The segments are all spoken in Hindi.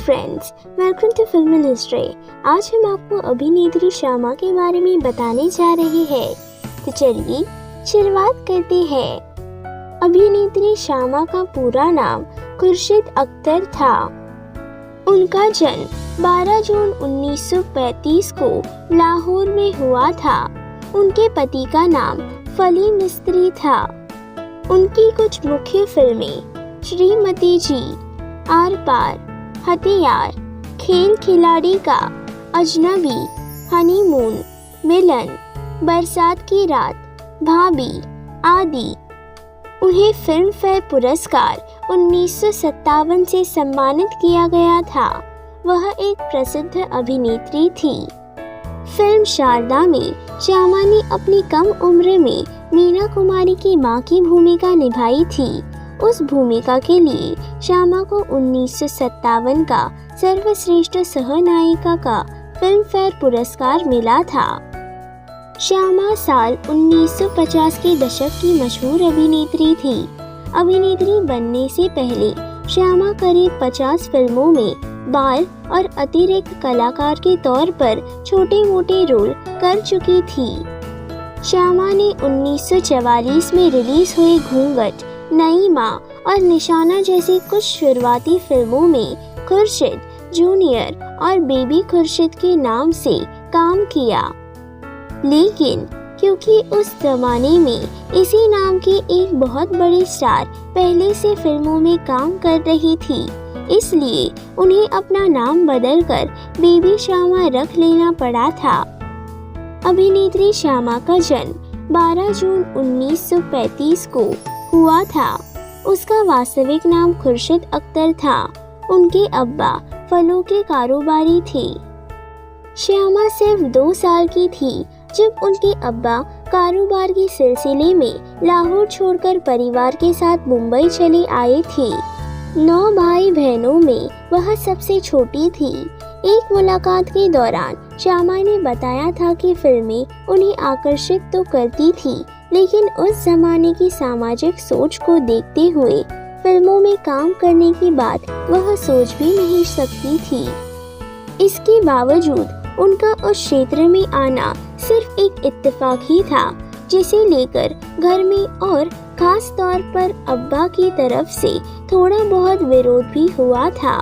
Friends, welcome to film in history. आज हम आपको अभिनेत्री श्यामा के बारे में बताने जा रहे हैं। तो चलिए शुरुआत करते हैं। अभिनेत्री श्यामा का पूरा नाम खुर्शीद अख्तर था। उनका जन्म 12 जून 1935 को लाहौर में हुआ था। उनके पति का नाम फली मिस्त्री था। उनकी कुछ मुख्य फिल्में श्रीमती जी, आर पार, हथियार, खेल खिलाड़ी का, अजनबी, हनीमून, मिलन, बरसात की रात, भाभी आदि। उन्हें फिल्म फेयर पुरस्कार 1957 से सम्मानित किया गया था। वह एक प्रसिद्ध अभिनेत्री थी। फिल्म शारदा में श्यामा ने अपनी कम उम्र में मीना कुमारी की मां की भूमिका निभाई थी। उस भूमिका के लिए श्यामा को 1957 का सर्वश्रेष्ठ सहनायिका का फिल्म फेयर पुरस्कार मिला था। श्यामा साल 1950 के दशक की मशहूर अभिनेत्री थी। अभिनेत्री बनने से पहले श्यामा करीब 50 फिल्मों में बाल और अतिरिक्त कलाकार के तौर पर छोटे मोटे रोल कर चुकी थी। श्यामा ने 1944 में रिलीज हुई घूंघट, नई माँ और निशाना जैसी कुछ शुरुआती फिल्मों में खुर्शीद जूनियर और बेबी खुर्शीद के नाम से काम किया। लेकिन क्योंकि उस जमाने में इसी नाम की एक बहुत बड़ी स्टार पहले से फिल्मों में काम कर रही थी, इसलिए उन्हें अपना नाम बदलकर बेबी श्यामा रख लेना पड़ा था। अभिनेत्री श्यामा का जन्म 12 जून 1935 को हुआ था। उसका वास्तविक नाम खुर्शीद अख्तर था। उनके अब्बा फलों के कारोबारी थे। श्यामा सिर्फ 2 साल की थी जब उनके अब्बा कारोबार के सिलसिले में लाहौर छोड़कर परिवार के साथ मुंबई चले आए थे। 9 भाई बहनों में वह सबसे छोटी थी। एक मुलाकात के दौरान श्यामा ने बताया था कि फिल्में उन्हें आकर्षित तो करती थी, लेकिन उस जमाने की सामाजिक सोच को देखते हुए फिल्मों में काम करने की बात वह सोच भी नहीं सकती थी। इसके बावजूद उनका उस क्षेत्र में आना सिर्फ एक इत्तेफाक ही था, जिसे लेकर घर में और खास तौर पर अब्बा की तरफ से थोड़ा बहुत विरोध भी हुआ था।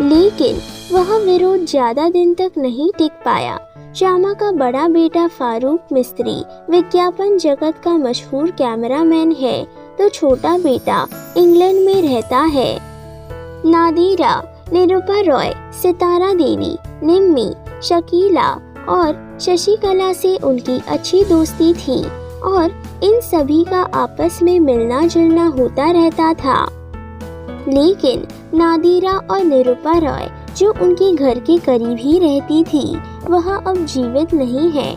लेकिन वह विरोध ज्यादा दिन तक नहीं टिक पाया। श्यामा का बड़ा बेटा फारूक मिस्त्री विज्ञापन जगत का मशहूर कैमरामैन है, तो छोटा बेटा इंग्लैंड में रहता है। नादिरा, निरूपा रॉय, सितारा देवी, निम्मी, शकीला और शशिकला से उनकी अच्छी दोस्ती थी और इन सभी का आपस में मिलना जुलना होता रहता था। लेकिन नादिरा और निरूपा रॉय, जो उनके घर के करीब ही रहती थी, वह अब जीवित नहीं है।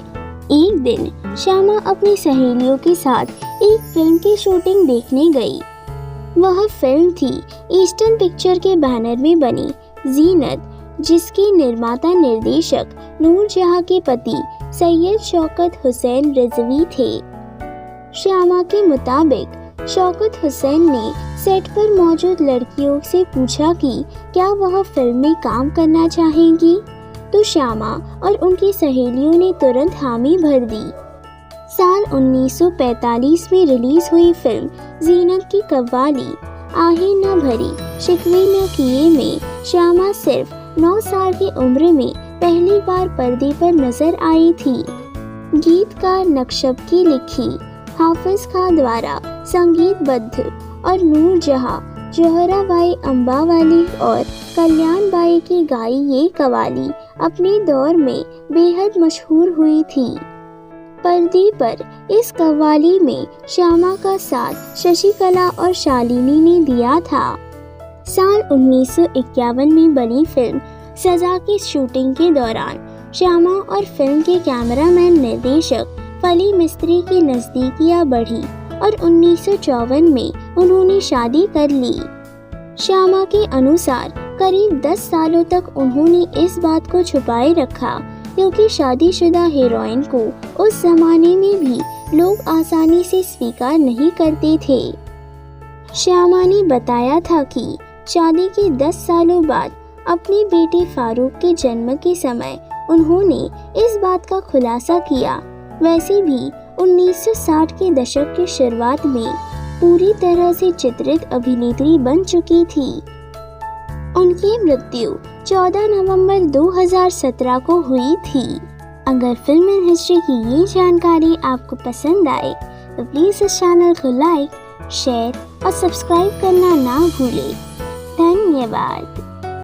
एक दिन श्यामा अपनी सहेलियों के साथ एक फिल्म की शूटिंग देखने गई। वह फिल्म थी ईस्टर्न पिक्चर के बैनर में बनी जीनत, जिसके निर्माता निर्देशक नूरजहां के पति सैयद शौकत हुसैन रिजवी थे। श्यामा के मुताबिक शौकत हुसैन ने सेट पर मौजूद लड़कियों से पूछा कि क्या वह फिल्म में काम करना चाहेंगी, तो श्यामा और उनकी सहेलियों ने तुरंत हामी भर दी। साल 1945 में रिलीज हुई फिल्म जीनत की कव्वाली, आहें न भरी शिकवे न किए में श्यामा सिर्फ 9 साल की उम्र में पहली बार पर्दे पर नजर आई थी। गीतकार नक्शब की लिखी, हाफिज खां द्वारा संगीतबद्ध और नूरजहां, जोहराबाई अम्बावाली और कल्याण बाई की गाई ये कव्वाली अपने दौर में बेहद मशहूर हुई थी। पर्दे पर इस कव्वाली में श्यामा का साथ शशिकला और शालिनी ने दिया था। साल 1951 में बनी फिल्म सजा की शूटिंग के दौरान श्यामा और फिल्म के कैमरामैन निर्देशक फली मिस्त्री की नजदीकियां बढ़ी और 1954 में उन्होंने शादी कर ली। श्यामा के अनुसार करीब 10 सालों तक उन्होंने इस बात को छुपाए रखा, क्योंकि शादीशुदा हीरोइन को उस जमाने में भी लोग आसानी से स्वीकार नहीं करते थे। श्यामा ने बताया था कि शादी के 10 सालों बाद अपने बेटे फारूक के जन्म के समय उन्होंने इस बात का खुलासा किया। वैसे भी 1960 के दशक की शुरुआत में पूरी तरह से चित्रित अभिनेत्री बन चुकी थी। उनकी मृत्यु 14 नवंबर 2017 को हुई थी। अगर फिल्म इन हिस्ट्री की ये जानकारी आपको पसंद आए तो प्लीज़ इस चैनल को लाइक, शेयर और सब्सक्राइब करना ना भूलें। धन्यवाद।